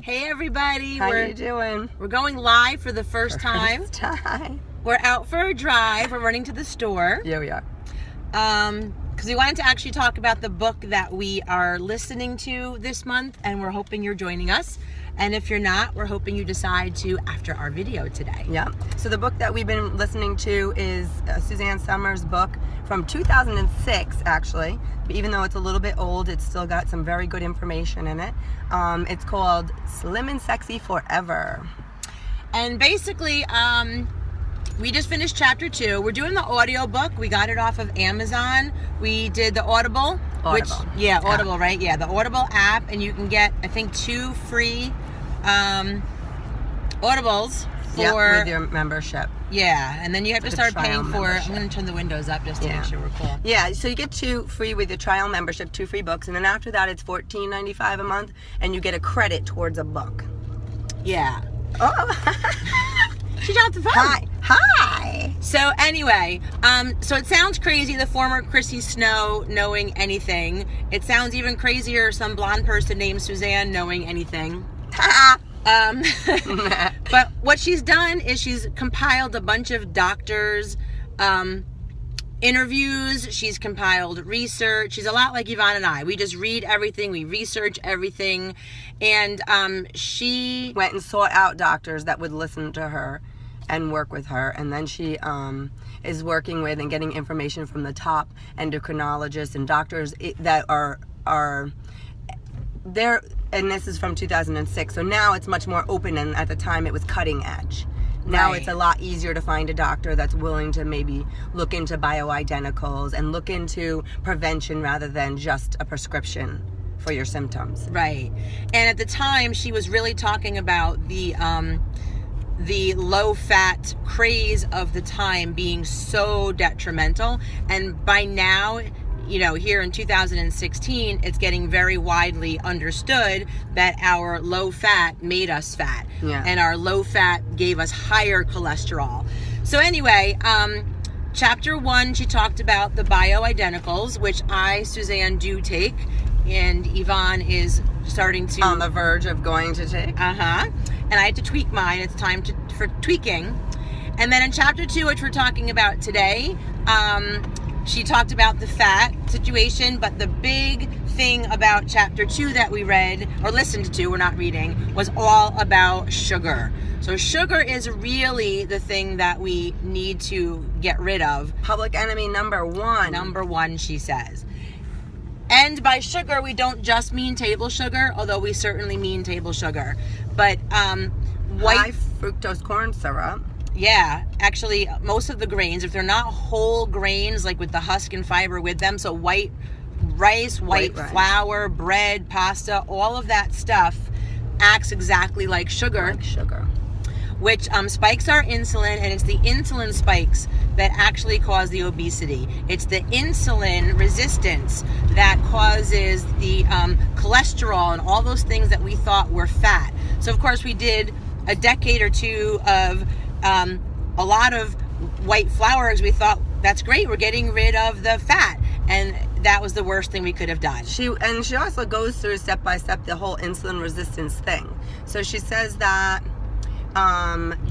Hey everybody, How you doing? We're going live for the first time. We're out for a drive. We're running to the store. Yeah, we are. Because we wanted to actually talk about the book that we are listening to this month, and we're hoping you're joining us. And if you're not, we're hoping you decide to after our video today. Yeah. So the book that we've been listening to is Suzanne Somers Book from 2006, actually. Even though it's a little bit old, it's still got some very good information in it. It's called Slim and Sexy Forever. And basically, we just finished chapter 2. We're doing the audio book. We got it off of Amazon. We did the Audible. Audible, right? Yeah, the Audible app, and you can get, I think, 2 free Audibles for with your membership. Yeah, and then you have to start paying for. Membership. I'm going to turn the windows up just to make sure we're cool. Yeah, so you get 2 free with your trial membership, 2 free books, and then after that it's $14.95 a month, and you get a credit towards a book. Yeah. Oh. She dropped the phone. Hi. So anyway, so it sounds crazy, the former Chrissy Snow knowing anything. It sounds even crazier, some blonde person named Suzanne knowing anything. But what she's done is she's compiled a bunch of doctors' interviews. She's compiled research. She's a lot like Yvonne and I. We just read everything. We research everything. And she went and sought out doctors that would listen to her and work with her. And then she is working with and getting information from the top endocrinologists and doctors that are there. And this is from 2006. So now it's much more open, and at the time it was cutting edge. Now it's a lot easier to find a doctor that's willing to maybe look into bioidenticals and look into prevention rather than just a prescription for your symptoms. Right. And at the time, she was really talking about the low-fat craze of the time being so detrimental. And by now, you know, here in 2016, it's getting very widely understood that our low fat made us fat. Yeah. And our low fat gave us higher cholesterol. So anyway, chapter 1, she talked about the bioidenticals, which I, Suzanne, do take. And Yvonne is starting to... on the verge of going to take. And I had to tweak mine. It's time for tweaking. And then in chapter 2, which we're talking about today, she talked about the fat situation, but the big thing about chapter 2 that we read, or listened to, we're not reading, was all about sugar. So sugar is really the thing that we need to get rid of. Public enemy number 1. Number 1, she says. And by sugar, we don't just mean table sugar, although we certainly mean table sugar. But high fructose corn syrup. Yeah, actually, most of the grains, if they're not whole grains, like with the husk and fiber with them, so white rice, white flour, bread, pasta, all of that stuff acts exactly like sugar. Like sugar. Which spikes our insulin, and it's the insulin spikes that actually cause the obesity. It's the insulin resistance that causes the cholesterol and all those things that we thought were fat. So, of course, we did a decade or two of a lot of white flour, because we thought, that's great, we're getting rid of the fat, and that was the worst thing we could have done. She also goes through step by step the whole insulin resistance thing. So she says that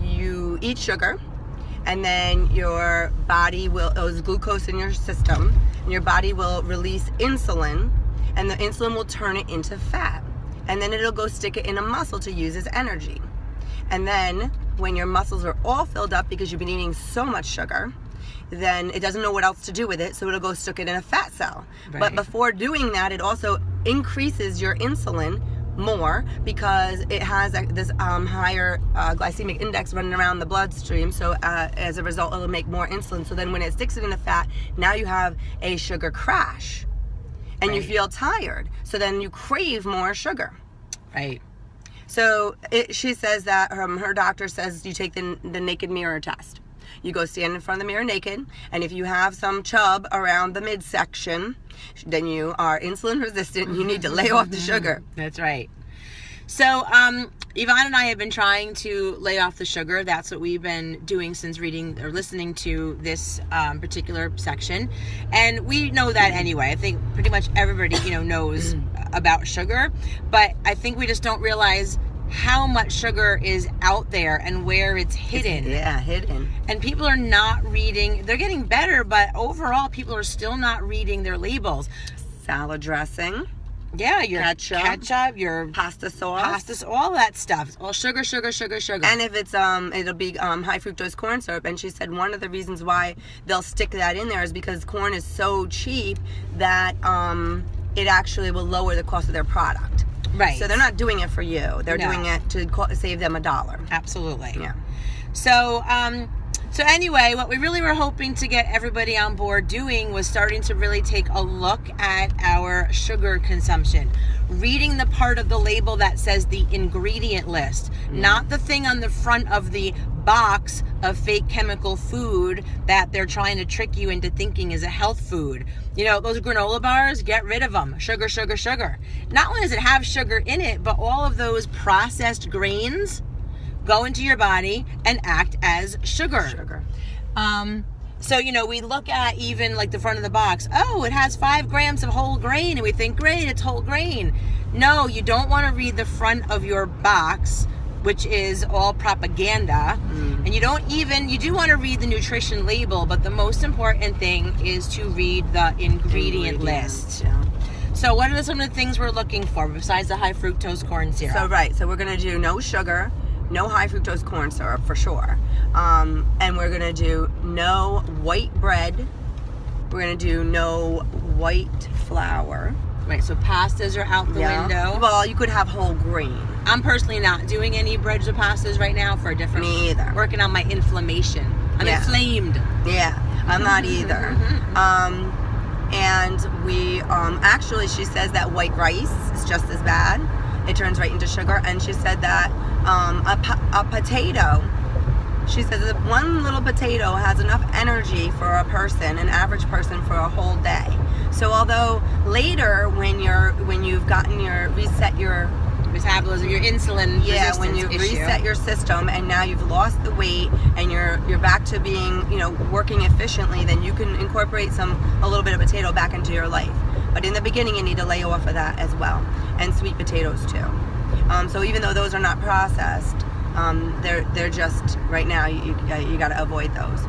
you eat sugar, and then your body will, there's glucose in your system, and your body will release insulin, and the insulin will turn it into fat, and then it'll go stick it in a muscle to use as energy. And then when your muscles are all filled up because you've been eating so much sugar, then it doesn't know what else to do with it, so it'll go stick it in a fat cell. Right. But before doing that, it also increases your insulin more because it has this higher glycemic index running around the bloodstream. So as a result, it'll make more insulin. So then when it sticks it in the fat, now you have a sugar crash, and you feel tired. So then you crave more sugar. Right. So she says that her doctor says you take the naked mirror test. You go stand in front of the mirror naked, and if you have some chub around the midsection, then you are insulin resistant and you need to lay off the sugar. That's right. So Yvonne and I have been trying to lay off the sugar. That's what we've been doing since reading or listening to this particular section. And we know that anyway. I think pretty much everybody, knows about sugar. But I think we just don't realize how much sugar is out there and where it's hidden. Hidden. And people are not reading. They're getting better, but overall, people are still not reading their labels. Salad dressing. Yeah, your ketchup, your pasta sauce, all that stuff. All sugar. And if it's it'll be high fructose corn syrup. And she said one of the reasons why they'll stick that in there is because corn is so cheap that it actually will lower the cost of their product. Right. So they're not doing it for you. They're doing it to save them $1. Absolutely. Yeah. So anyway, what we really were hoping to get everybody on board doing was starting to really take a look at our sugar consumption. Reading the part of the label that says the ingredient list, not the thing on the front of the box of fake chemical food that they're trying to trick you into thinking is a health food. You know, those granola bars, get rid of them. Sugar. Not only does it have sugar in it, but all of those processed grains go into your body and act as sugar. So, you know, we look at even like the front of the box. Oh, it has 5 grams of whole grain. And we think, great, it's whole grain. No, you don't want to read the front of your box, which is all propaganda. And you do want to read the nutrition label, but the most important thing is to read the ingredient list. Yeah. So what are some of the things we're looking for besides the high fructose corn syrup? So we're going to do no sugar, no high fructose corn syrup for sure. And we're going to do no white bread. We're going to do no white flour. Right, so pastas are out the window. Well, you could have whole grain. I'm personally not doing any breads or pastas right now for a different... Me either. Working on my inflammation. I'm inflamed. Yeah, I'm not either. And we, actually, she says that white rice is just as bad. It turns right into sugar. And she said that a potato, she says that one little potato has enough energy for a person, an average person, for a whole day. So although later when you've gotten reset your metabolism, your insulin resistance when you issue. reset your system and now you've lost the weight and you're back to being, working efficiently, then you can incorporate a little bit of potato back into your life. But in the beginning, you need to lay off of that as well, and sweet potatoes too. So even though those are not processed, they're just right now you got to avoid those.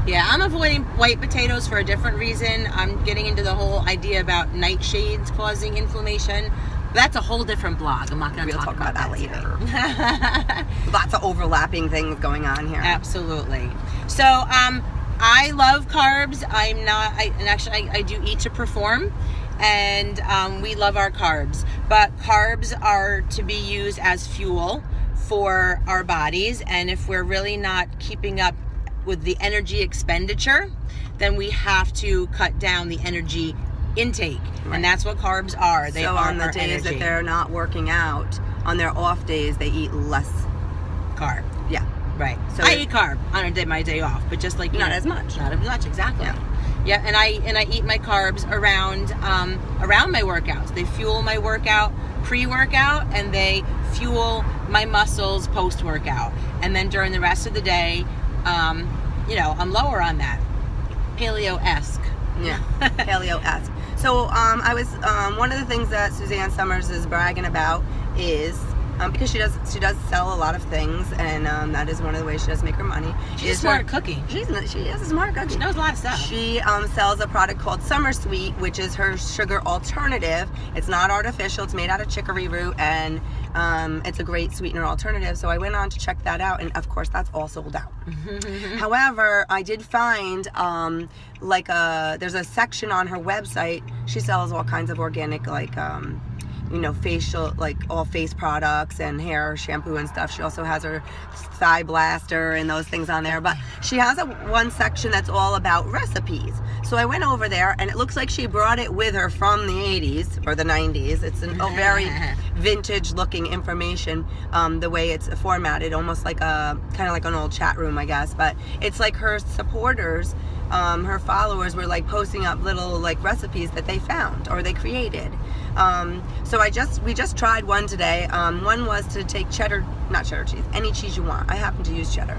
Yeah, I'm avoiding white potatoes for a different reason. I'm getting into the whole idea about nightshades causing inflammation. That's a whole different blog. I'm not going to talk about that later. Lots of overlapping things going on here. Absolutely. So, I love carbs. I do eat to perform, and we love our carbs. But carbs are to be used as fuel for our bodies, and if we're really not keeping up with the energy expenditure, then we have to cut down the energy intake. Right. And that's what carbs are. They are on the days that they're not working out, on their off days, they eat less carb. Yeah. Right. So I eat carb on my day off, but just like not as much. Not as much, exactly. Yeah, and I eat my carbs around my workouts. They fuel my workout pre-workout, and they fuel my muscles post-workout. And then during the rest of the day, I'm lower on that. Paleo-esque. Yeah, paleo-esque. So I was one of the things that Suzanne Somers is bragging about is because she does sell a lot of things, and that is one of the ways she does make her money. She's a smart cookie. She is a smart cookie. She knows a lot of stuff. She sells a product called Summer Sweet, which is her sugar alternative. It's not artificial. It's made out of chicory root, and it's a great sweetener alternative. So I went on to check that out, and of course that's all sold out. However, I did find there's a section on her website. She sells all kinds of organic facial, all face products and hair shampoo and stuff. She also has her thigh blaster and those things on there, but she has one section that's all about recipes. So I went over there, and it looks like she brought it with her from the 80s or the 90s. It's a very vintage looking information, the way it's formatted, almost like kind of like an old chat room, I guess. But it's like her supporters, her followers were posting up little recipes that they found or they created. So we just tried one today. One was to take not cheddar cheese, any cheese you want. I happen to use cheddar,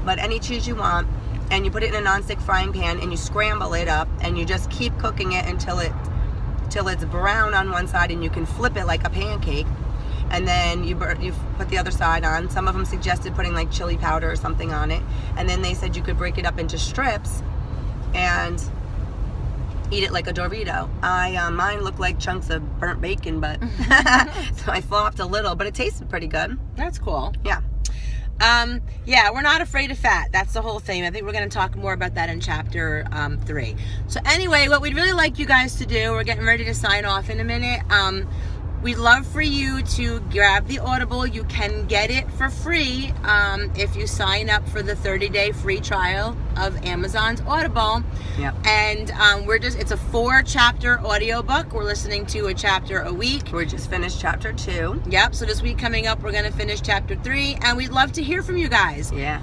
but any cheese you want, and you put it in a nonstick frying pan and you scramble it up, and you just keep cooking it until it's brown on one side, and you can flip it like a pancake. and then you put the other side on. Some of them suggested putting like chili powder or something on it, and then they said you could break it up into strips and eat it like a Dorito. Mine looked like chunks of burnt bacon, but so I flopped a little, but it tasted pretty good. That's cool. Yeah. Yeah, we're not afraid of fat. That's the whole thing. I think we're going to talk more about that in chapter 3. So anyway, what we'd really like you guys to do, we're getting ready to sign off in a minute. We'd love for you to grab the Audible. You can get it for free if you sign up for the 30-day free trial of Amazon's Audible. Yep. And it's a 4-chapter audiobook. We're listening to a chapter a week. We just finished chapter 2. Yep. So this week coming up, we're going to finish chapter 3, and we'd love to hear from you guys. Yeah.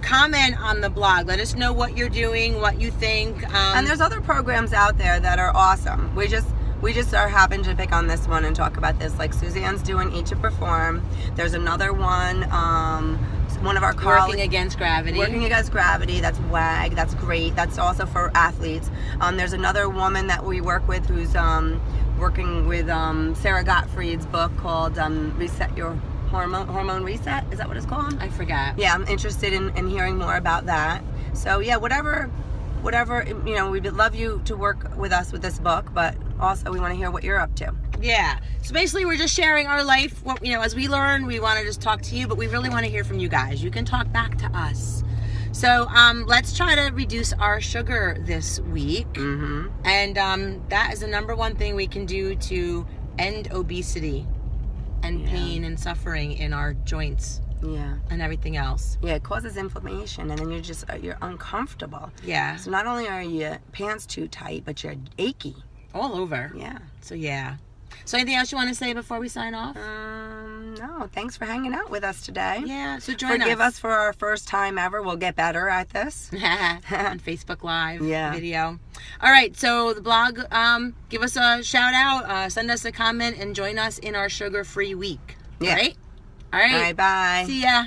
Comment on the blog. Let us know what you're doing, what you think. And there's other programs out there that are awesome. We just happen to pick on this one and talk about this. Like Suzanne's doing Eat to Perform. There's another one, one of our colleagues. Working Against Gravity. Working Against Gravity. That's WAG. That's great. That's also for athletes. There's another woman that we work with who's working with Sarah Gottfried's book called Reset Your Hormone Reset. Is that what it's called? I forgot. Yeah, I'm interested in hearing more about that. So yeah, whatever, we'd love you to work with us with this book, but also we want to hear what you're up to. Yeah. So basically we're just sharing our life. What, as we learn, we want to just talk to you, but we really want to hear from you guys. You can talk back to us. So let's try to reduce our sugar this week. Mm-hmm. And that is the number one thing we can do to end obesity and pain and suffering in our joints. Yeah. And everything else. Yeah, it causes inflammation, and then you're uncomfortable. Yeah. So not only are your pants too tight, but you're achy. All over. Yeah. So yeah. So anything else you want to say before we sign off? No. Thanks for hanging out with us today. Yeah. So join Forgive us for our first time ever. We'll get better at this. On Facebook Live video. All right. So the blog, give us a shout out, send us a comment, and join us in our sugar-free week. Yeah. All right. All right. Bye. See ya.